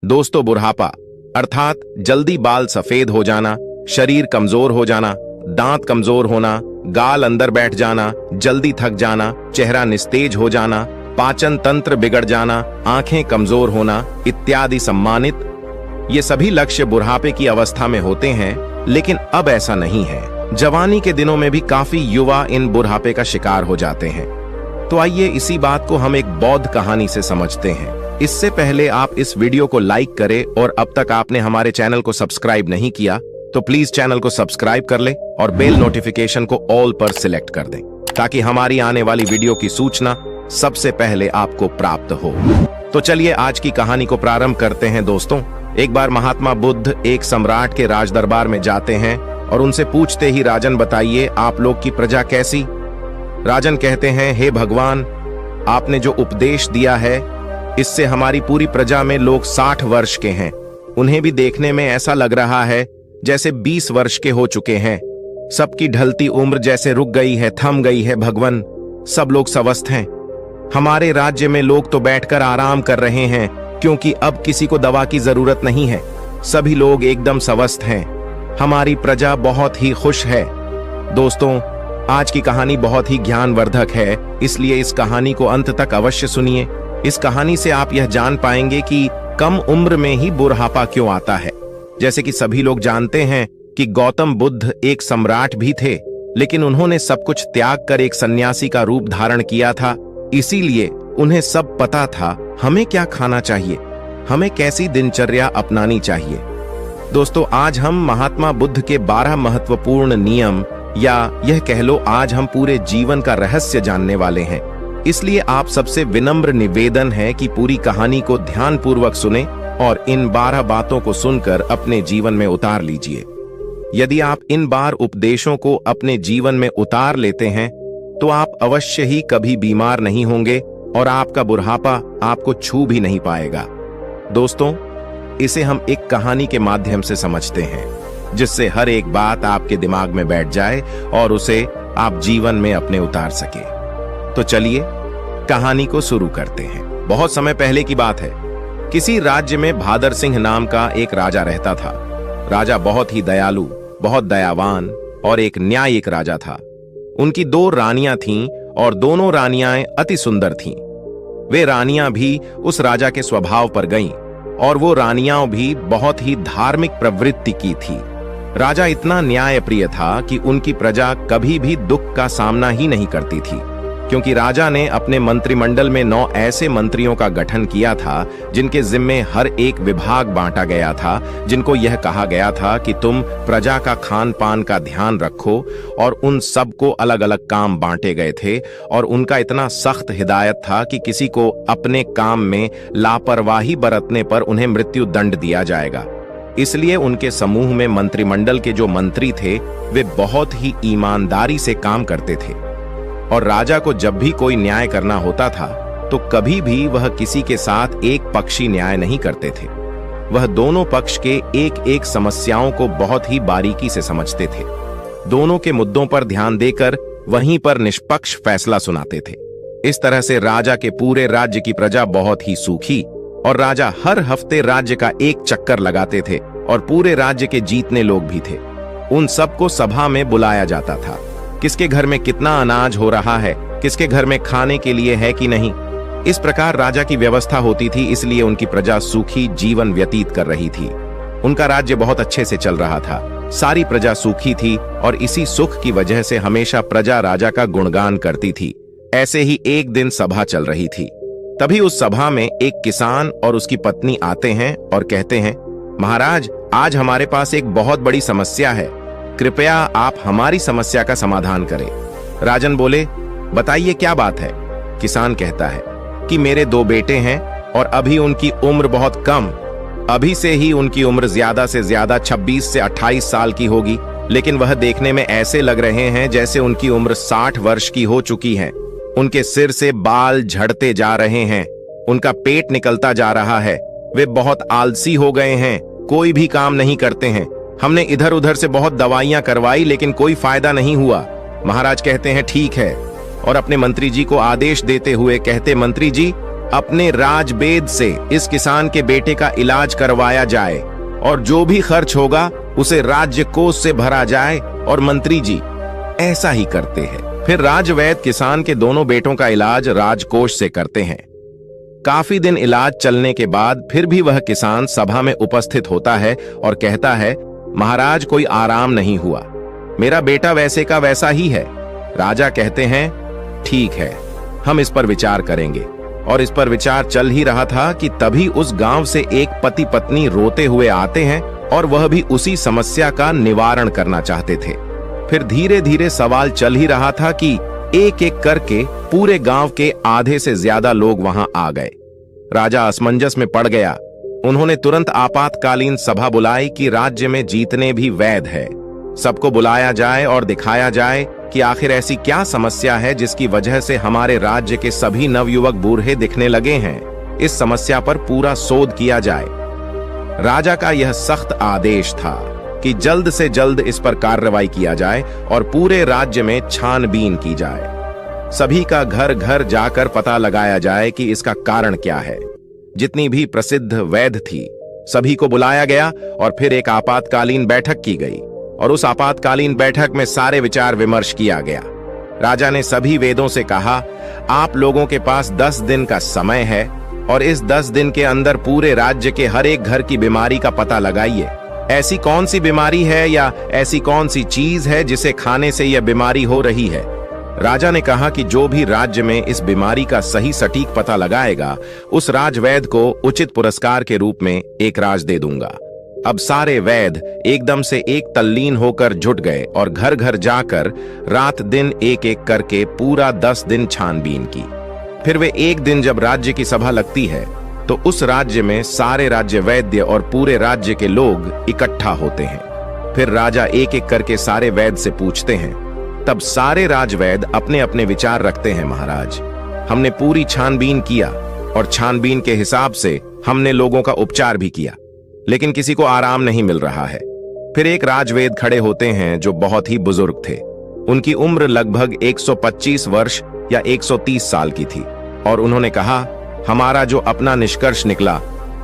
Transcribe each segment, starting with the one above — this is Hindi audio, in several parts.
दोस्तों, बुढ़ापा अर्थात जल्दी बाल सफेद हो जाना, शरीर कमजोर हो जाना, दांत कमजोर होना, गाल अंदर बैठ जाना, जल्दी थक जाना, चेहरा निस्तेज हो जाना, पाचन तंत्र बिगड़ जाना, आंखें कमजोर होना इत्यादि सम्मानित ये सभी लक्ष्य बुढ़ापे की अवस्था में होते हैं। लेकिन अब ऐसा नहीं है। जवानी के दिनों में भी काफी युवा इन बुढ़ापे का शिकार हो जाते हैं। तो आइए इसी बात को हम एक बौद्ध कहानी से समझते हैं। इससे पहले आप इस वीडियो को लाइक करें और अब तक आपने हमारे चैनल को सब्सक्राइब नहीं किया तो प्लीज चैनल को सब्सक्राइब कर ले और बेल नोटिफिकेशन को ऑल पर सिलेक्ट कर दें ताकि हमारी आने वाली वीडियो की सूचना सबसे पहले आपको प्राप्त हो। तो चलिए आज की कहानी को प्रारंभ करते हैं। दोस्तों, एक बार महात्मा बुद्ध एक सम्राट के राज दरबार में जाते हैं और उनसे पूछते ही, राजन बताइए आप लोग की प्रजा कैसी। राजन कहते हैं, हे भगवान, आपने जो उपदेश दिया है इससे हमारी पूरी प्रजा में लोग 60 वर्ष के हैं। उन्हें भी देखने में ऐसा लग रहा है जैसे 20 वर्ष के हो चुके हैं। सबकी ढलती उम्र जैसे रुक गई है, थम गई है। भगवान, सब लोग स्वस्थ हैं। हमारे राज्य में लोग तो बैठकर आराम कर रहे हैं क्योंकि अब किसी को दवा की जरूरत नहीं है। सभी लोग एकदम स्वस्थ हैं। हमारी प्रजा बहुत ही खुश है। दोस्तों, आज की कहानी बहुत ही ज्ञानवर्धक है, इसलिए इस कहानी को अंत तक अवश्य सुनिए। इस कहानी से आप यह जान पाएंगे कि कम उम्र में ही बुढ़ापा क्यों आता है। जैसे कि सभी लोग जानते हैं कि गौतम बुद्ध एक सम्राट भी थे, लेकिन उन्होंने सब कुछ त्याग कर एक सन्यासी का रूप धारण किया था। इसीलिए उन्हें सब पता था हमें क्या खाना चाहिए, हमें कैसी दिनचर्या अपनानी चाहिए। दोस्तों, आज हम महात्मा बुद्ध के 12 महत्वपूर्ण नियम या यह कह लो आज हम पूरे जीवन का रहस्य जानने वाले हैं। इसलिए आप सबसे विनम्र निवेदन है कि पूरी कहानी को ध्यानपूर्वक सुने और इन 12 बातों को सुनकर अपने जीवन में उतार लीजिए। यदि आप इन 12 उपदेशों को अपने जीवन में उतार लेते हैं तो आप अवश्य ही कभी बीमार नहीं होंगे और आपका बुढ़ापा आपको छू भी नहीं पाएगा। दोस्तों, इसे हम एक कहानी के माध्यम से समझते हैं जिससे हर एक बात आपके दिमाग में बैठ जाए और उसे आप जीवन में अपने उतार सके। तो चलिए कहानी को शुरू करते हैं। बहुत समय पहले की बात है। किसी राज्य में भादर सिंह नाम का एक राजा रहता था। राजा बहुत ही दयालु, बहुत दयावान और एक न्यायिक राजा था। उनकी 2 रानियां थीं और दोनों रानियां अति सुंदर थीं। वे रानियां भी उस राजा के स्वभाव पर गईं और वो रानियां भी बहुत ही धार्मिक प्रवृत्ति की थी। राजा इतना न्यायप्रिय था कि उनकी प्रजा कभी भी दुख का सामना ही नहीं करती थी, क्योंकि राजा ने अपने मंत्रिमंडल में 9 ऐसे मंत्रियों का गठन किया था जिनके जिम्मे हर एक विभाग बांटा गया था, जिनको यह कहा गया था कि तुम प्रजा का खान पान का ध्यान रखो। और उन सबको अलग अलग काम बांटे गए थे और उनका इतना सख्त हिदायत था कि किसी को अपने काम में लापरवाही बरतने पर उन्हें मृत्यु दंड दिया जाएगा। इसलिए उनके समूह में मंत्रिमंडल के जो मंत्री थे वे बहुत ही ईमानदारी से काम करते थे और राजा को जब भी कोई न्याय करना होता था तो कभी भी वह किसी के साथ एक पक्षी न्याय नहीं करते थे। वह दोनों पक्ष के एक एक समस्याओं को बहुत ही बारीकी से समझते थे। दोनों के मुद्दों पर ध्यान देकर वहीं पर निष्पक्ष फैसला सुनाते थे। इस तरह से राजा के पूरे राज्य की प्रजा बहुत ही सूखी और राजा हर हफ्ते राज्य का एक चक्कर लगाते थे और पूरे राज्य के जीतने लोग भी थे। उन सबको सभा में बुलाया जाता था। किसके घर में कितना अनाज हो रहा है, किसके घर में खाने के लिए है कि नहीं, इस प्रकार राजा की व्यवस्था होती थी। इसलिए उनकी प्रजा सुखी जीवन व्यतीत कर रही थी। उनका राज्य बहुत अच्छे से चल रहा था। सारी प्रजा सुखी थी और इसी सुख की वजह से हमेशा प्रजा राजा का गुणगान करती थी। ऐसे ही एक दिन सभा चल रही थी। तभी उस सभा में एक किसान और उसकी पत्नी आते हैं और कहते हैं, महाराज, आज हमारे पास एक बहुत बड़ी समस्या है। कृपया आप हमारी समस्या का समाधान करें। राजन बोले, बताइए क्या बात है। किसान कहता है कि मेरे 2 बेटे हैं और अभी उनकी उम्र बहुत कम। अभी से ही उनकी उम्र ज्यादा से ज्यादा 26 से 28 साल की होगी, लेकिन वह देखने में ऐसे लग रहे हैं जैसे उनकी उम्र 60 वर्ष की हो चुकी है। उनके सिर से बाल झड़ते जा रहे हैं, उनका पेट निकलता जा रहा है। वे बहुत आलसी हो गए हैं, कोई भी काम नहीं करते हैं। हमने इधर उधर से बहुत दवाइयां करवाई लेकिन कोई फायदा नहीं हुआ। महाराज कहते हैं ठीक है और अपने मंत्री जी को आदेश देते हुए कहते, मंत्री जी अपने राजवेद से इस किसान के बेटे का इलाज करवाया जाए और जो भी खर्च होगा उसे राज्य कोष से भरा जाए। और मंत्री जी ऐसा ही करते हैं। फिर राजवैद्य किसान के दोनों बेटों का इलाज राजकोष से करते हैं। काफी दिन इलाज चलने के बाद फिर भी वह किसान सभा में उपस्थित होता है और कहता है, महाराज कोई आराम नहीं हुआ, मेरा बेटा वैसे का वैसा ही है। राजा कहते हैं, ठीक है, हम इस पर विचार करेंगे। और इस पर विचार चल ही रहा था कि तभी उस गांव से एक पति पत्नी रोते हुए आते हैं और वह भी उसी समस्या का निवारण करना चाहते थे। फिर धीरे धीरे सवाल चल ही रहा था कि एक एक करके पूरे गांव के आधे से ज्यादा लोग वहां आ गए। राजा असमंजस में पड़ गया। उन्होंने तुरंत आपातकालीन सभा बुलाई कि राज्य में जीतने भी वैध है, सबको बुलाया जाए और दिखाया जाए कि आखिर ऐसी क्या समस्या है जिसकी वजह से हमारे राज्य के सभी नवयुवक बूढ़े दिखने लगे हैं। इस समस्या पर पूरा शोध किया जाए। राजा का यह सख्त आदेश था कि जल्द से जल्द इस पर कार्रवाई किया जाए और पूरे राज्य में छानबीन की जाए। सभी का घर घर जाकर पता लगाया जाए कि इसका कारण क्या है। जितनी भी प्रसिद्ध वैद्य थी सभी को बुलाया गया और फिर एक आपातकालीन बैठक की गई और उस आपातकालीन बैठक में सारे विचार विमर्श किया गया। राजा ने सभी वेदों से कहा, आप लोगों के पास 10 दिन का समय है और इस 10 दिन के अंदर पूरे राज्य के हर एक घर की बीमारी का पता लगाइए। ऐसी कौन सी बीमारी है या ऐसी कौन सी चीज है जिसे खाने से यह बीमारी हो रही है। राजा ने कहा कि जो भी राज्य में इस बीमारी का सही सटीक पता लगाएगा उस राजवैद्य को उचित पुरस्कार के रूप में एक राज दे दूंगा। अब सारे वैद्य एकदम से एक तल्लीन होकर जुट गए और घर घर जाकर रात दिन एक एक करके पूरा 10 दिन छानबीन की। फिर वे एक दिन जब राज्य की सभा लगती है तो उस राज्य में सारे राज्य वैद्य और पूरे राज्य के लोग इकट्ठा होते हैं। फिर राजा एक एक करके सारे वैद्य से पूछते हैं। तब सारे राजवैद्य अपने अपने विचार रखते हैं, महाराज हमने पूरी छानबीन किया और छानबीन के हिसाब से हमने लोगों का उपचार भी किया, लेकिन किसी को आराम नहीं मिल रहा है। फिर एक राजवेद खड़े होते हैं जो बहुत ही बुजुर्ग थे। उनकी उम्र लगभग 125 वर्ष या 130 साल की थी और उन्होंने कहा, हमारा जो अपना निष्कर्ष निकला,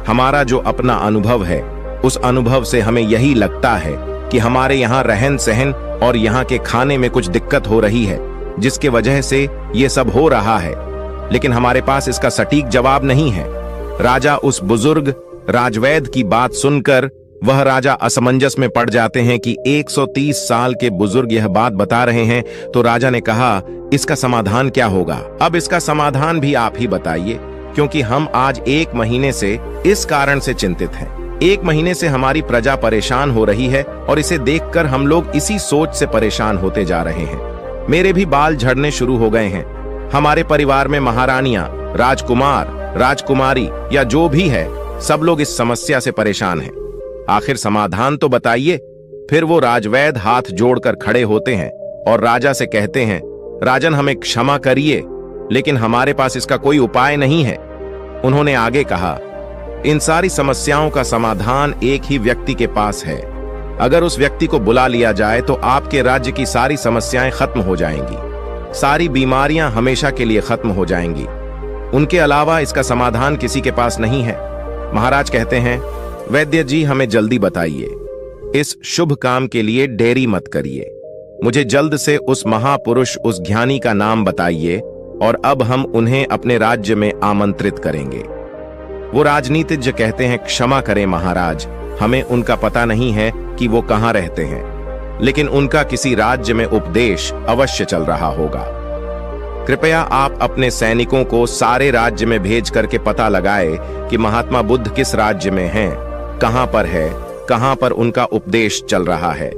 हमारा जो अपना अनुभव है, उस अनुभव से हमें यही लगता है कि हमारे यहाँ रहन सहन और यहाँ के खाने में कुछ दिक्कत हो रही है जिसके वजह से ये सब हो रहा है, लेकिन हमारे पास इसका सटीक जवाब नहीं है। राजा उस बुजुर्ग राजवैद्य की बात सुनकर वह राजा असमंजस में पड़ जाते हैं कि 130 साल के बुजुर्ग यह बात बता रहे हैं। तो राजा ने कहा, इसका समाधान क्या होगा? अब इसका समाधान भी आप ही बताइए, क्योंकि हम आज 1 महीने से इस कारण से चिंतित हैं। 1 महीने से हमारी प्रजा परेशान हो रही है और इसे देखकर हम लोग इसी सोच से परेशान होते जा रहे हैं। मेरे भी बाल झड़ने शुरू हो गए हैं। हमारे परिवार में महारानियां, राजकुमार, राजकुमारी या जो भी है, सब लोग इस समस्या से परेशान हैं। आखिर समाधान तो बताइए। फिर वो राजवैद्य हाथ जोड़कर खड़े होते हैं और राजा से कहते हैं, राजन हमें क्षमा करिए, लेकिन हमारे पास इसका कोई उपाय नहीं है। उन्होंने आगे कहा, इन सारी समस्याओं का समाधान एक ही व्यक्ति के पास है। अगर उस व्यक्ति को बुला लिया जाए तो आपके राज्य की सारी समस्याएं खत्म हो जाएंगी, सारी बीमारियां हमेशा के लिए खत्म हो जाएंगी। उनके अलावा इसका समाधान किसी के पास नहीं है। महाराज कहते हैं, वैद्य जी हमें जल्दी बताइए, इस शुभ काम के लिए देरी मत करिए। मुझे जल्द से उस महापुरुष, उस ज्ञानी का नाम बताइए और अब हम उन्हें अपने राज्य में आमंत्रित करेंगे। वो राजनीतिज्ञ कहते हैं, क्षमा करें महाराज, हमें उनका पता नहीं है कि वो कहां रहते हैं, लेकिन उनका किसी राज्य में उपदेश अवश्य चल रहा होगा। कृपया आप अपने सैनिकों को सारे राज्य में भेज करके पता लगाए कि महात्मा बुद्ध किस राज्य में हैं, कहां पर है, कहां पर उनका उपदेश चल रहा है।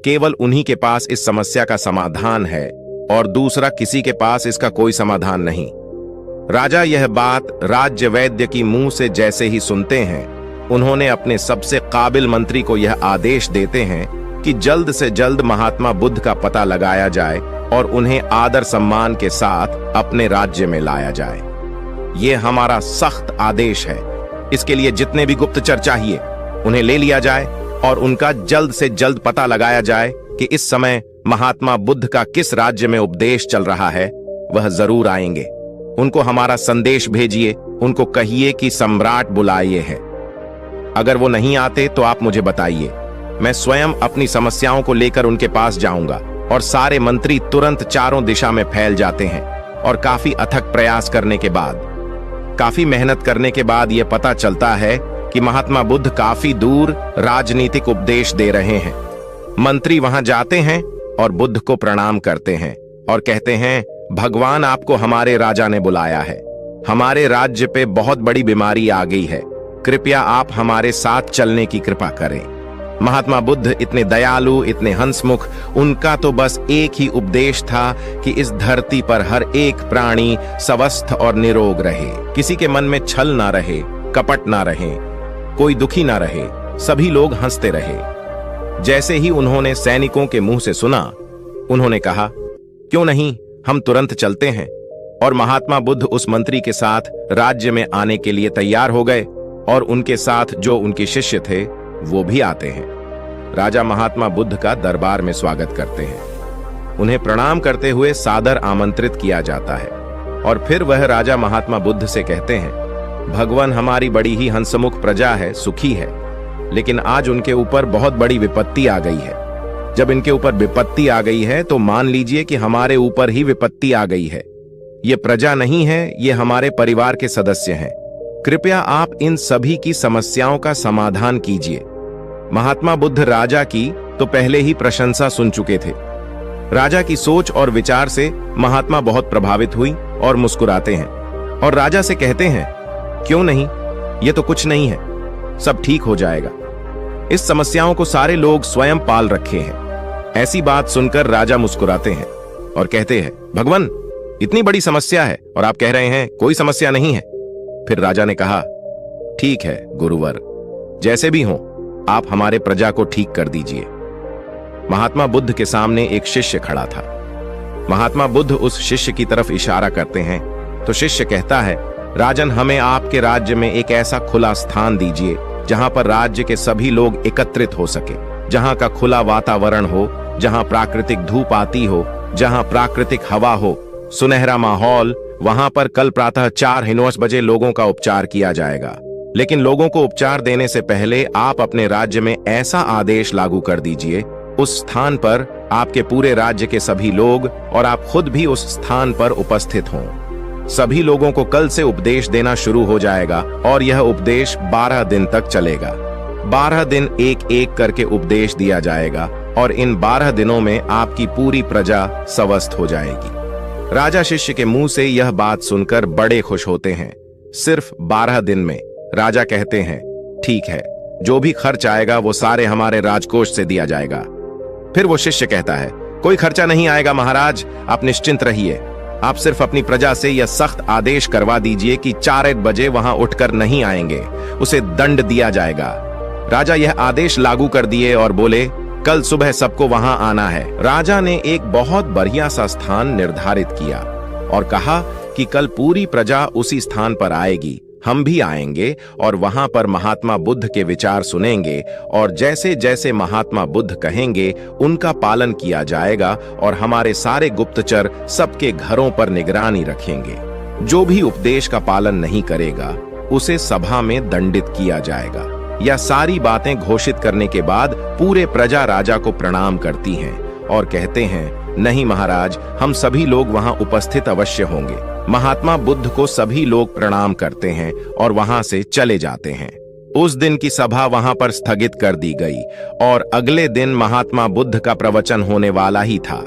केवल उन्हीं के पास इस समस्या का समाधान है और दूसरा किसी के पास इसका कोई समाधान नहीं। राजा यह बात राज्य वैद्य की मुंह से जैसे ही सुनते हैं, उन्होंने अपने सबसे काबिल मंत्री को यह आदेश देते हैं कि जल्द से जल्द महात्मा बुद्ध का पता लगाया जाए और उन्हें आदर सम्मान के साथ अपने राज्य में लाया जाए। यह हमारा सख्त आदेश है। इसके लिए जितने भी गुप्तचर चाहिए उन्हें ले लिया जाए और उनका जल्द से जल्द पता लगाया जाए कि इस समय महात्मा बुद्ध का किस राज्य में उपदेश चल रहा है। वह जरूर आएंगे। उनको हमारा संदेश भेजिए, उनको कहिए कि सम्राट बुलाए है। अगर वो नहीं आते तो आप मुझे बताइए, मैं स्वयं अपनी समस्याओं को लेकर उनके पास जाऊंगा। और सारे मंत्री तुरंत चारों दिशा में फैल जाते हैं और काफी अथक प्रयास करने के बाद, काफी मेहनत करने के बाद यह पता चलता है कि महात्मा बुद्ध काफी दूर राजनीतिक उपदेश दे रहे हैं। मंत्री वहां जाते हैं और बुद्ध को प्रणाम करते हैं और कहते हैं, भगवान आपको हमारे राजा ने बुलाया है। हमारे राज्य पे बहुत बड़ी बीमारी आ गई है, कृपया आप हमारे साथ चलने की कृपा करें। महात्मा बुद्ध इतने दयालु, इतने हंसमुख, उनका तो बस एक ही उपदेश था कि इस धरती पर हर एक प्राणी स्वस्थ और निरोग रहे, किसी के मन में छल ना रहे, कपट ना रहे, कोई दुखी ना रहे, सभी लोग हंसते रहे। जैसे ही उन्होंने सैनिकों के मुंह से सुना, उन्होंने कहा, क्यों नहीं, हम तुरंत चलते हैं। और महात्मा बुद्ध उस मंत्री के साथ राज्य में आने के लिए तैयार हो गए और उनके साथ जो उनके शिष्य थे वो भी आते हैं। राजा महात्मा बुद्ध का दरबार में स्वागत करते हैं। उन्हें प्रणाम करते हुए सादर आमंत्रित किया जाता है और फिर वह राजा महात्मा बुद्ध से कहते हैं, भगवान हमारी बड़ी ही हंसमुख प्रजा है, सुखी है, लेकिन आज उनके ऊपर बहुत बड़ी विपत्ति आ गई है। जब इनके ऊपर विपत्ति आ गई है तो मान लीजिए कि हमारे ऊपर ही विपत्ति आ गई है। ये प्रजा नहीं है, ये हमारे परिवार के सदस्य हैं। कृपया आप इन सभी की समस्याओं का समाधान कीजिए। महात्मा बुद्ध राजा की तो पहले ही प्रशंसा सुन चुके थे। राजा की सोच और विचार से महात्मा बहुत प्रभावित हुई और मुस्कुराते हैं और राजा से कहते हैं, क्यों नहीं, ये तो कुछ नहीं है, सब ठीक हो जाएगा। इस समस्याओं को सारे लोग स्वयं पाल रखे हैं। ऐसी बात सुनकर राजा मुस्कुराते हैं और कहते हैं, भगवान इतनी बड़ी समस्या है और आप कह रहे हैं कोई समस्या नहीं है। फिर राजा ने कहा, ठीक है गुरुवर, जैसे भी हो आप हमारे प्रजा को ठीक कर दीजिए। महात्मा बुद्ध के सामने एक शिष्य खड़ा था। महात्मा बुद्ध उस शिष्य की तरफ इशारा करते हैं तो शिष्य कहता है, राजन हमें आपके राज्य में एक ऐसा खुला स्थान दीजिए जहां पर राज्य के सभी लोग एकत्रित हो सके, जहां का खुला वातावरण हो, जहां प्राकृतिक धूप आती हो, जहां प्राकृतिक हवा हो, सुनहरा माहौल। वहां पर कल प्रातः 4:09 बजे लोगों का उपचार किया जाएगा। लेकिन लोगों को उपचार देने से पहले आप अपने राज्य में ऐसा आदेश लागू कर दीजिए, उस स्थान पर आपके पूरे राज्य के सभी लोग और आप खुद भी उस स्थान पर उपस्थित हों। सभी लोगों को कल से उपदेश देना शुरू हो जाएगा और यह उपदेश 12 दिन तक चलेगा। 12 दिन एक एक करके उपदेश दिया जाएगा और इन 12 दिनों में आपकी पूरी प्रजा स्वस्थ हो जाएगी। राजा शिष्य के मुंह से यह बात सुनकर बड़े खुश होते हैं। सिर्फ 12 दिन में राजा कहते हैं, ठीक है, जो भी खर्च आएगा वो सारे हमारे राजकोष से दिया जाएगा। फिर वो शिष्य कहता है, कोई खर्चा नहीं आएगा महाराज, आप निश्चिंत रहिए। आप सिर्फ अपनी प्रजा से यह सख्त आदेश करवा दीजिए कि 4 बजे वहां उठकर नहीं आएंगे, उसे दंड दिया जाएगा। राजा यह आदेश लागू कर दिए और बोले, कल सुबह सबको वहां आना है। राजा ने एक बहुत बढ़िया सा स्थान निर्धारित किया और कहा कि कल पूरी प्रजा उसी स्थान पर आएगी, हम भी आएंगे और वहां पर महात्मा बुद्ध के विचार सुनेंगे और जैसे जैसे महात्मा बुद्ध कहेंगे उनका पालन किया जाएगा और हमारे सारे गुप्तचर सबके घरों पर निगरानी रखेंगे। जो भी उपदेश का पालन नहीं करेगा उसे सभा में दंडित किया जाएगा। यह सारी बातें घोषित करने के बाद पूरे प्रजा राजा को प्रणाम करती हैं और कहते हैं, नहीं महाराज, हम सभी लोग वहां उपस्थित अवश्य होंगे। महात्मा बुद्ध को सभी लोग प्रणाम करते हैं और वहां से चले जाते हैं। उस दिन की सभा वहां पर स्थगित कर दी गई और अगले दिन महात्मा बुद्ध का प्रवचन होने वाला ही था।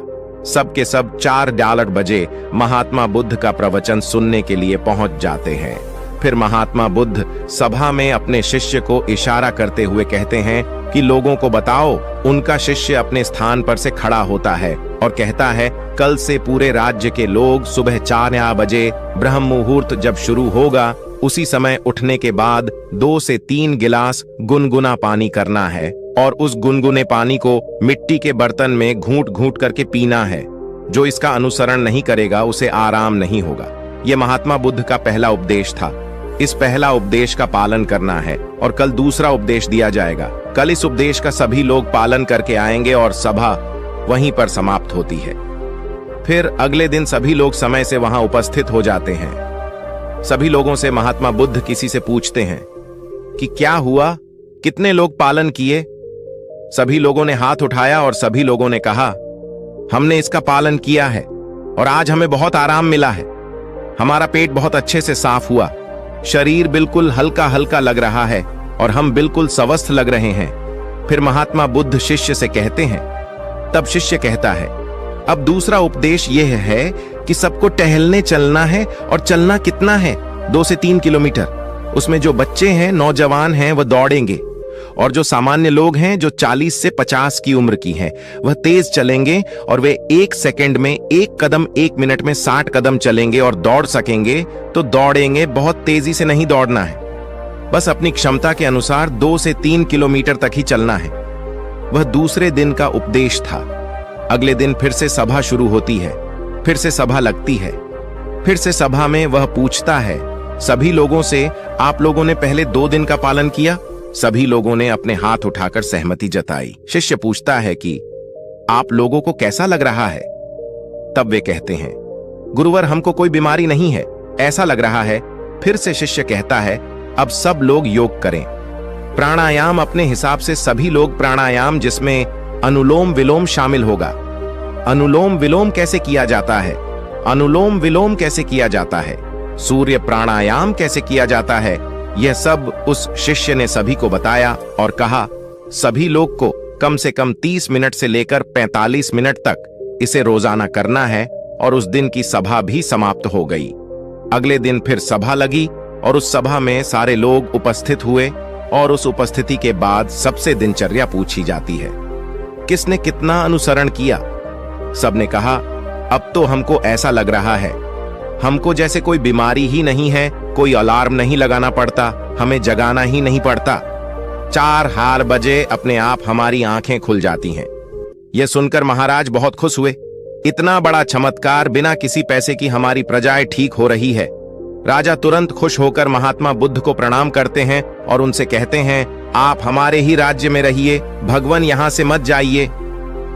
सबके सब 4 बजे महात्मा बुद्ध का प्रवचन सुनने के लिए पहुंच जाते हैं। फिर महात्मा बुद्ध सभा में अपने शिष्य को इशारा करते हुए कहते हैं कि लोगों को बताओ। उनका शिष्य अपने स्थान पर से खड़ा होता है और कहता है, कल से पूरे राज्य के लोग सुबह 4 बजे ब्रह्म मुहूर्त जब शुरू होगा उसी समय उठने के बाद 2 से 3 गिलास गुनगुना पानी करना है और उस गुनगुने पानी को मिट्टी के बर्तन में घूंट घूंट करके पीना है। जो इसका अनुसरण नहीं करेगा उसे आराम नहीं होगा। यह महात्मा बुद्ध का पहला उपदेश था। इस पहला उपदेश का पालन करना है और कल दूसरा उपदेश दिया जाएगा। कल इस उपदेश का सभी लोग पालन करके आएंगे और सभा वहीं पर समाप्त होती है। फिर अगले दिन सभी लोग समय से वहां उपस्थित हो जाते हैं। सभी लोगों से महात्मा बुद्ध किसी से पूछते हैं कि क्या हुआ, कितने लोग पालन किए। सभी लोगों ने हाथ उठाया और सभी लोगों ने कहा, हमने इसका पालन किया है और आज हमें बहुत आराम मिला है। हमारा पेट बहुत अच्छे से साफ हुआ, शरीर बिल्कुल हल्का हल्का लग रहा है और हम बिल्कुल स्वस्थ लग रहे हैं। फिर महात्मा बुद्ध शिष्य से कहते हैं, तब शिष्य कहता है, अब दूसरा उपदेश यह है कि सबको टहलने चलना है और चलना कितना है, 2 से 3 किलोमीटर। उसमें जो बच्चे हैं, नौजवान हैं, वह दौड़ेंगे और जो सामान्य लोग हैं, जो 40 से 50 की उम्र की हैं, वह तेज चलेंगे और वे 1 सेकंड में 1 कदम 1 मिनट में 60 कदम चलेंगे और दौड़ सकेंगे तो दौड़ेंगे। बहुत तेजी से नहीं दौड़ना है, बस अपनी क्षमता के अनुसार 2 से 3 किलोमीटर तक ही चलना है। वह दूसरे दिन का उपदेश था। अगले दिन फिर से सभा शुरू होती है, फिर से सभा लगती है। फिर से सभा में वह पूछता है सभी लोगों से, आप लोगों ने पहले 2 दिन का पालन किया? सभी लोगों ने अपने हाथ उठाकर सहमति जताई। शिष्य पूछता है कि आप लोगों को कैसा लग रहा है? तब वे कहते हैं, गुरुवर, हमको कोई बीमारी नहीं है, ऐसा लग रहा है। फिर से शिष्य कहता है, अब सब लोग योग करें। प्राणायाम अपने हिसाब से सभी लोग प्राणायाम, जिसमें अनुलोम विलोम शामिल होगा। अनुलोम विलोम कैसे किया जाता है? अनुलोम विलोम कैसे किया जाता है? सूर्य प्राणायाम कैसे किया जाता है? यह सब उस शिष्य ने सभी को बताया और कहा, सभी लोग को कम से कम 30 मिनट से लेकर 45 मिनट तक इसे रोजाना करना है। और उस दिन की सभा भी समाप्त हो गई। अगले दिन फिर सभा लगी और उस सभा में सारे लोग उपस्थित हुए और उस उपस्थिति के बाद सबसे दिनचर्या पूछी जाती है, किसने कितना अनुसरण किया? सबने कहा, अब तो हमको ऐसा लग रहा है हमको जैसे कोई बीमारी ही नहीं है, कोई अलार्म नहीं लगाना पड़ता, हमें जगाना ही नहीं पड़ता। 4 बजे अपने आप हमारी आंखें खुल जाती हैं। यह सुनकर महाराज बहुत खुश हुए। इतना बड़ा चमत्कार, बिना किसी पैसे की हमारी प्रजाएं ठीक हो रही है। राजा तुरंत खुश होकर महात्मा बुद्ध को प्रणाम करते हैं और उनसे कहते हैं, आप हमारे ही राज्य में रहिए, भगवान यहां से मत जाइए।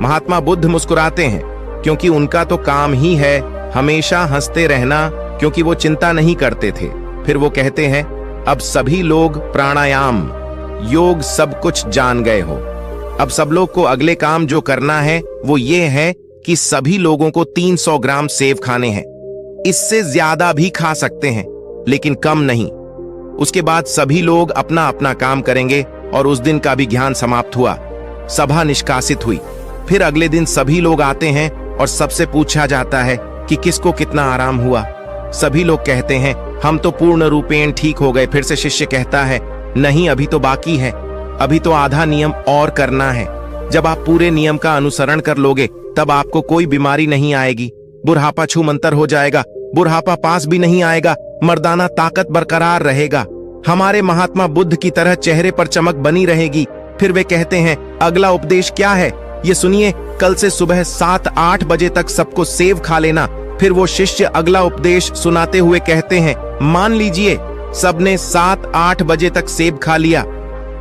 महात्मा बुद्ध मुस्कुराते हैं क्योंकि उनका तो काम ही है हमेशा हंसते रहना, क्योंकि वो चिंता नहीं करते थे। फिर वो कहते हैं, अब सभी लोग प्राणायाम, योग सब कुछ जान गए हो। अब सब लोग को अगले काम जो करना है वो ये है कि सभी लोगों को 300 ग्राम सेब खाने हैं। इससे ज्यादा भी खा सकते हैं लेकिन कम नहीं। उसके बाद सभी लोग अपना अपना काम करेंगे और उस दिन का भी ज्ञान समाप्त हुआ। सभा निष्कासित हुई। फिर अगले दिन सभी लोग आते हैं और सबसे पूछा जाता है कि किसको कितना आराम हुआ। सभी लोग कहते हैं, हम तो पूर्ण रूपेण ठीक हो गए। फिर से शिष्य कहता है, नहीं, अभी तो बाकी है, अभी तो आधा नियम और करना है। जब आप पूरे नियम का अनुसरण कर लोगे तब आपको कोई बीमारी नहीं आएगी, बुढ़ापा छूमंतर हो जाएगा, बुढ़ापा पास भी नहीं आएगा, मर्दाना ताकत बरकरार रहेगा, हमारे महात्मा बुद्ध की तरह चेहरे पर चमक बनी रहेगी। फिर वे कहते हैं, अगला उपदेश क्या है ये सुनिए, कल से सुबह 7-8 बजे तक सबको सेब खा लेना। फिर वो शिष्य अगला उपदेश सुनाते हुए कहते हैं, मान लीजिए सबने 7-8 बजे तक सेब खा लिया।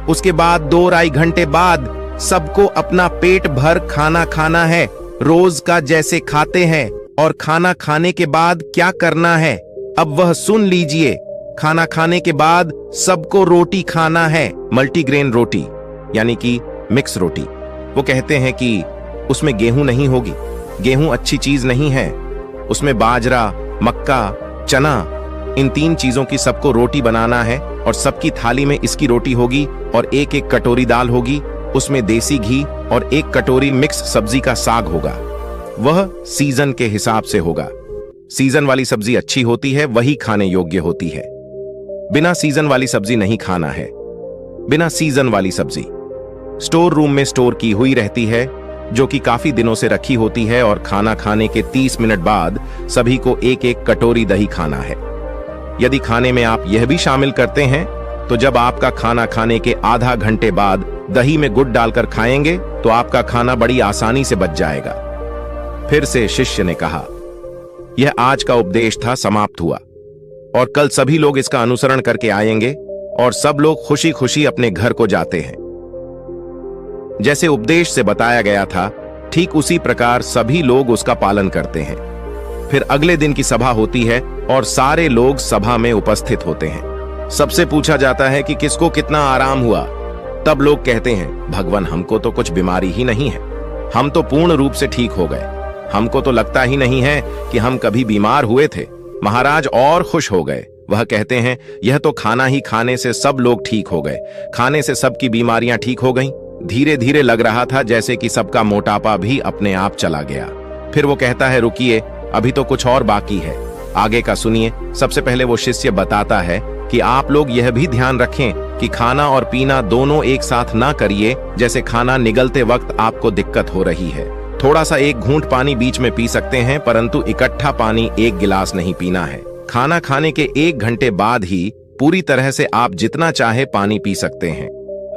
उसके बाद 2-2.5 घंटे बाद सबको अपना पेट भर खाना खाना है, रोज का जैसे खाते हैं। और खाना खाने के बाद क्या करना है, अब वह सुन लीजिए। खाना खाने के बाद सबको रोटी खाना है, मल्टीग्रेन रोटी यानी कि मिक्स रोटी। वो कहते हैं कि उसमें गेहूं नहीं होगी, गेहूं अच्छी चीज नहीं है, उसमें बाजरा, मक्का, चना, इन 3 चीजों की सबको रोटी बनाना है और सबकी थाली में इसकी रोटी होगी और 1-1 कटोरी दाल होगी, उसमें देसी घी और 1 कटोरी मिक्स सब्जी का साग होगा। वह सीजन के हिसाब से होगा। सीजन वाली सब्जी अच्छी होती है, वही खाने योग्य होती है। बिना सीजन वाली सब्जी नहीं खाना है। बिना सीजन वाली सब्जी स्टोर रूम में स्टोर की हुई रहती है, जो कि काफी दिनों से रखी होती है। और खाना खाने के 30 मिनट बाद सभी को 1-1 कटोरी दही खाना है। यदि खाने में आप यह भी शामिल करते हैं तो जब आपका खाना खाने के आधा घंटे बाद दही में गुड़ डालकर खाएंगे तो आपका खाना बड़ी आसानी से बच जाएगा। फिर से शिष्य ने कहा, यह आज का उपदेश था, समाप्त हुआ और कल सभी लोग इसका अनुसरण करके आएंगे और सब लोग खुशी खुशी अपने घर को जाते हैं। जैसे उपदेश से बताया गया था ठीक उसी प्रकार सभी लोग उसका पालन करते हैं। फिर अगले दिन की सभा होती है और सारे लोग सभा में उपस्थित होते हैं। सबसे पूछा जाता है कि किसको कितना आराम हुआ। तब लोग कहते हैं, भगवान हमको तो कुछ बीमारी ही नहीं है, हम तो पूर्ण रूप से ठीक हो गए, हमको तो लगता ही नहीं है कि हम कभी बीमार हुए थे। महाराज और खुश हो गए। वह कहते हैं, यह तो खाना ही खाने से सब लोग ठीक हो गए, खाने से सबकी बीमारियां ठीक हो गईं। धीरे धीरे लग रहा था जैसे कि सबका मोटापा भी अपने आप चला गया। फिर वो कहता है, रुकिए, अभी तो कुछ और बाकी है, आगे का सुनिए। सबसे पहले वो शिष्य बताता है कि आप लोग यह भी ध्यान रखें कि खाना और पीना दोनों एक साथ ना करिए। जैसे खाना निगलते वक्त आपको दिक्कत हो रही है, थोड़ा सा एक घूंट पानी बीच में पी सकते हैं, परंतु इकट्ठा पानी एक गिलास नहीं पीना है। खाना खाने के 1 घंटे बाद ही पूरी तरह से आप जितना चाहे पानी पी सकते हैं।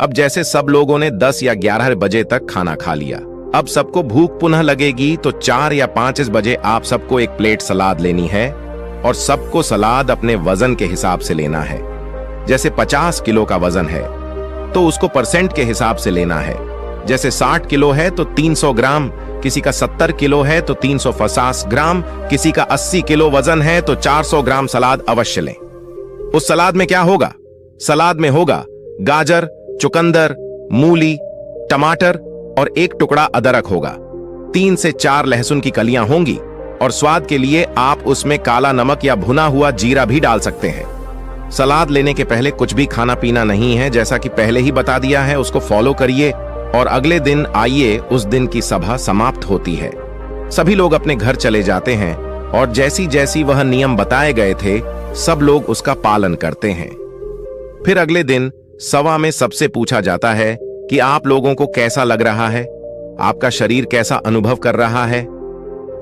अब जैसे सब लोगों ने 10 या 11 बजे तक खाना खा लिया, अब सबको भूख पुनः लगेगी तो 4 या 5 बजे आप सबको एक प्लेट सलाद लेनी है और सबको सलाद अपने वजन के हिसाब से लेना है। जैसे 50 किलो का वजन है तो उसको परसेंट के हिसाब से लेना है। जैसे 60 किलो है तो 300 ग्राम, किसी का 70 किलो है तो 350 ग्राम, किसी का 80 किलो वजन है तो 400 ग्राम सलाद अवश्य लें। उस सलाद में क्या होगा? सलाद में होगा गाजर, चुकंदर, मूली, टमाटर और 1 टुकड़ा अदरक होगा। 3 से 4 लहसुन की कलियां होंगी और स्वाद के लिए आप उसमें काला नमक या भुना हुआ जीरा भी डाल सकते हैं। सलाद लेने के पहले कुछ भी खाना पीना नहीं है, जैसा कि पहले ही बता दिया है। उसको फॉलो करिए और अगले दिन आइए। उस दिन की सभा समाप्त होती है, सभी लोग अपने घर चले जाते हैं और जैसी जैसी वह नियम बताए गए थे सब लोग उसका पालन करते हैं। फिर अगले दिन सभा में सबसे पूछा जाता है कि आप लोगों को कैसा लग रहा है, आपका शरीर कैसा अनुभव कर रहा है।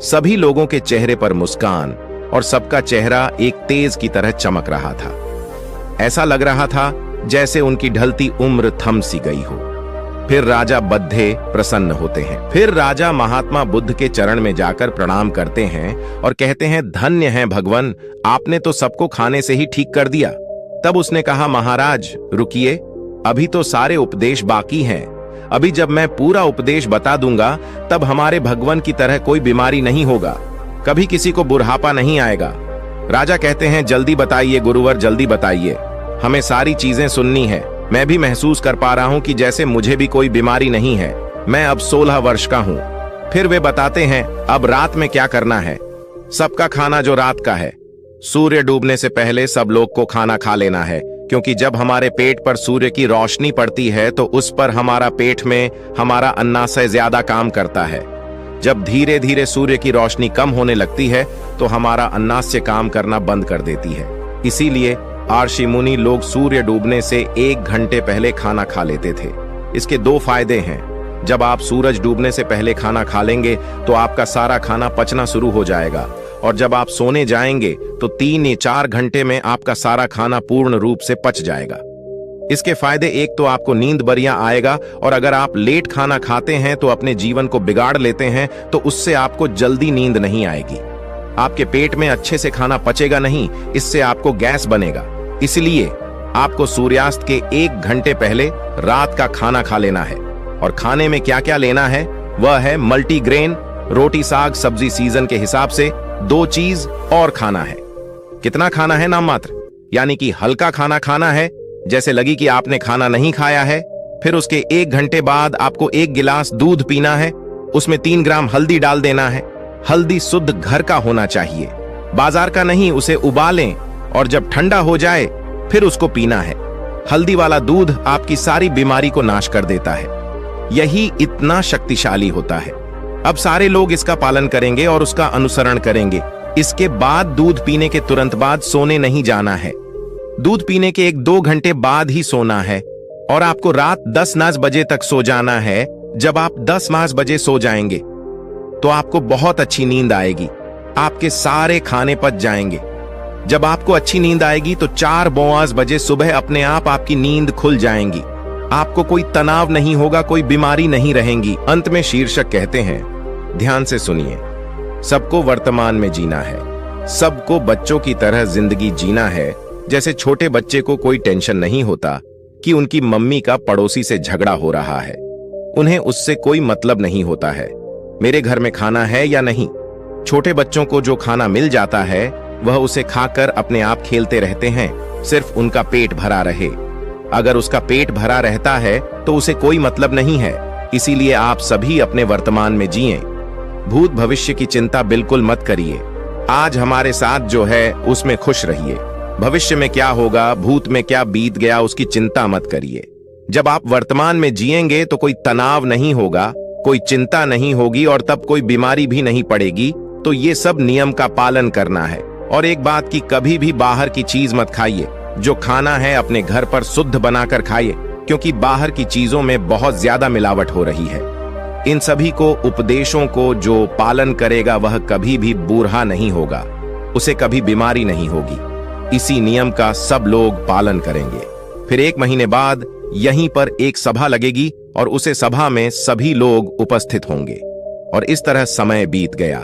सभी लोगों के चेहरे पर मुस्कान और सबका चेहरा एक तेज की तरह चमक रहा था। ऐसा लग रहा था जैसे उनकी ढलती उम्र थम सी गई हो। फिर राजा बद्धे प्रसन्न होते हैं। फिर राजा महात्मा बुद्ध के चरण में जाकर प्रणाम करते हैं और कहते हैं, धन्य हैं भगवान, आपने तो सबको खाने से ही ठीक कर दिया। तब उसने कहा, महाराज रुकिए, अभी तो सारे उपदेश बाकी हैं। अभी जब मैं पूरा उपदेश बता दूंगा तब हमारे भगवान की तरह कोई बीमारी नहीं होगा, कभी किसी को बुढ़ापा नहीं आएगा। राजा कहते हैं, जल्दी बताइए गुरुवर, जल्दी बताइए, हमें सारी चीजें सुननी है। मैं भी महसूस कर पा रहा हूं कि जैसे मुझे भी कोई बीमारी नहीं है। मैं अब 16 वर्ष का हूं। फिर वे बताते हैं, अब रात में क्या करना है। सबका खाना जो रात का है, सूर्य डूबने से पहले सब लोग को खाना खा लेना है, क्योंकि जब हमारे पेट पर सूर्य की रोशनी पड़ती है तो उस पर हमारा पेट में हमारा अन्नाशय ज्यादा काम करता है। जब धीरे धीरे सूर्य की रोशनी कम होने लगती है तो हमारा अन्नाशय काम करना बंद कर देती है। इसीलिए आर्षि मुनि लोग सूर्य डूबने से 1 घंटे पहले खाना खा लेते थे। इसके 2 फायदे हैं। जब आप सूरज डूबने से पहले खाना खा लेंगे तो आपका सारा खाना पचना शुरू हो जाएगा, और जब आप सोने जाएंगे तो 3 या 4 घंटे में आपका सारा खाना पूर्ण रूप से पच जाएगा। इसके फायदे, एक तो आपको नींद बढ़िया आएगा, और अगर आप लेट खाना खाते हैं तो अपने जीवन को बिगाड़ लेते हैं तो उससे आपको जल्दी नींद नहीं आएगी। आपके पेट में अच्छे से खाना पचेगा नहीं, इससे आपको गैस बनेगा। इसलिए आपको सूर्यास्त के 1 घंटे पहले रात का खाना खा लेना है। और खाने में क्या क्या लेना है वह है मल्टीग्रेन, रोटी साग सब्जी सीजन के हिसाब से 2 चीज और खाना है। कितना खाना है? नाम मात्र, यानी कि हल्का खाना खाना है, जैसे लगी कि आपने खाना नहीं खाया है। फिर उसके 1 घंटे बाद आपको 1 गिलास दूध पीना है, उसमें 3 ग्राम हल्दी डाल देना है। हल्दी शुद्ध घर का होना चाहिए, बाजार का नहीं। उसे उबालें और जब ठंडा हो जाए फिर उसको पीना है। हल्दी वाला दूध आपकी सारी बीमारी को नाश कर देता है, यही इतना शक्तिशाली होता है। अब सारे लोग इसका पालन करेंगे और उसका अनुसरण करेंगे। इसके बाद दूध पीने के तुरंत बाद सोने नहीं जाना है। दूध पीने के 1-2 घंटे बाद ही सोना है, और आपको रात 10 बजे तक सो जाना है। जब आप 10 बजे सो जाएंगे तो आपको बहुत अच्छी नींद आएगी, आपके सारे खाने पच जाएंगे। जब आपको अच्छी नींद आएगी तो 4 बजे सुबह अपने आप आपकी नींद खुल जाएंगी। आपको कोई तनाव नहीं होगा, कोई बीमारी नहीं रहेंगी। अंत में शीर्षक कहते हैं, ध्यान से सुनिए, सबको वर्तमान में जीना है, सबको बच्चों की तरह जिंदगी जीना है। जैसे छोटे बच्चे को कोई टेंशन नहीं होता कि उनकी मम्मी का पड़ोसी से झगड़ा हो रहा है, उन्हें उससे कोई मतलब नहीं होता है। मेरे घर में खाना है या नहीं। छोटे बच्चों को जो खाना मिल जाता है वह उसे खाकर अपने आप खेलते रहते हैं, सिर्फ उनका पेट भरा रहे। अगर उसका पेट भरा रहता है तो उसे कोई मतलब नहीं है। इसीलिए आप सभी अपने वर्तमान में जिएं। भूत भविष्य की चिंता बिल्कुल मत करिए। आज हमारे साथ जो है उसमें खुश रहिए। भविष्य में क्या होगा, भूत में क्या बीत गया, उसकी चिंता मत करिए। जब आप वर्तमान में जिएंगे तो कोई तनाव नहीं होगा, कोई चिंता नहीं होगी और तब कोई बीमारी भी नहीं पड़ेगी। तो ये सब नियम का पालन करना है। और एक बात की, कभी भी बाहर की चीज मत खाइए। जो खाना है अपने घर पर शुद्ध बनाकर खाइए, क्योंकि बाहर की चीजों में बहुत ज्यादा मिलावट हो रही है। इन सभी को उपदेशों को जो पालन करेगा वह कभी भी बूढ़ा नहीं होगा, उसे कभी बीमारी नहीं होगी। इसी नियम का सब लोग पालन करेंगे। फिर 1 महीने बाद यहीं पर एक सभा लगेगी और उसे सभा में सभी लोग उपस्थित होंगे। और इस तरह समय बीत गया।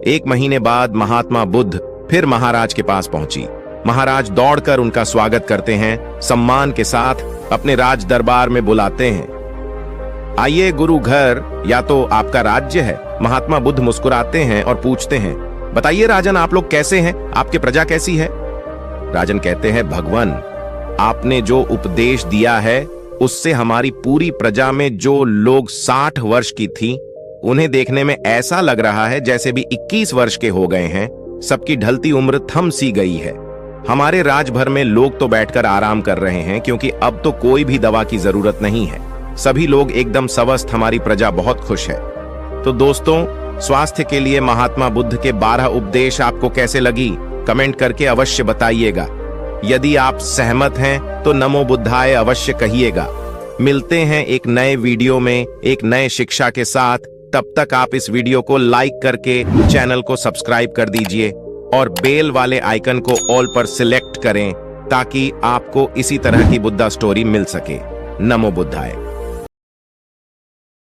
1 महीने बाद महात्मा बुद्ध फिर महाराज के पास पहुंची। महाराज दौड़कर उनका स्वागत करते हैं, सम्मान के साथ अपने राज दरबार में बुलाते हैं। आइए गुरु घर, या तो आपका राज्य है। महात्मा बुद्ध मुस्कुराते हैं और पूछते हैं, बताइए राजन, आप लोग कैसे हैं, आपकी प्रजा कैसी है। राजन कहते हैं, भगवान, आपने जो उपदेश दिया है उससे हमारी पूरी प्रजा में जो लोग 60 वर्ष की थी, उन्हें देखने में ऐसा लग रहा है जैसे भी 21 वर्ष के हो गए हैं। सबकी ढलती उम्र थम सी गई है। हमारे राज भर में लोग तो बैठकर आराम कर रहे हैं, क्योंकि अब तो कोई भी दवा की जरूरत नहीं है। सभी लोग एकदम स्वस्थ, हमारी प्रजा बहुत खुश है। तो दोस्तों, स्वास्थ्य के लिए महात्मा बुद्ध के 12 उपदेश आपको कैसे लगी, कमेंट करके अवश्य बताइएगा। यदि आप सहमत हैं तो नमो बुद्धाय अवश्य कहिएगा। मिलते हैं एक नए वीडियो में एक नए शिक्षा के साथ। तब तक आप इस वीडियो को लाइक करके चैनल को सब्सक्राइब कर दीजिए और बेल वाले आइकन को ऑल पर सिलेक्ट करें, ताकि आपको इसी तरह की बुद्धा स्टोरी मिल सके। नमो बुद्धाय।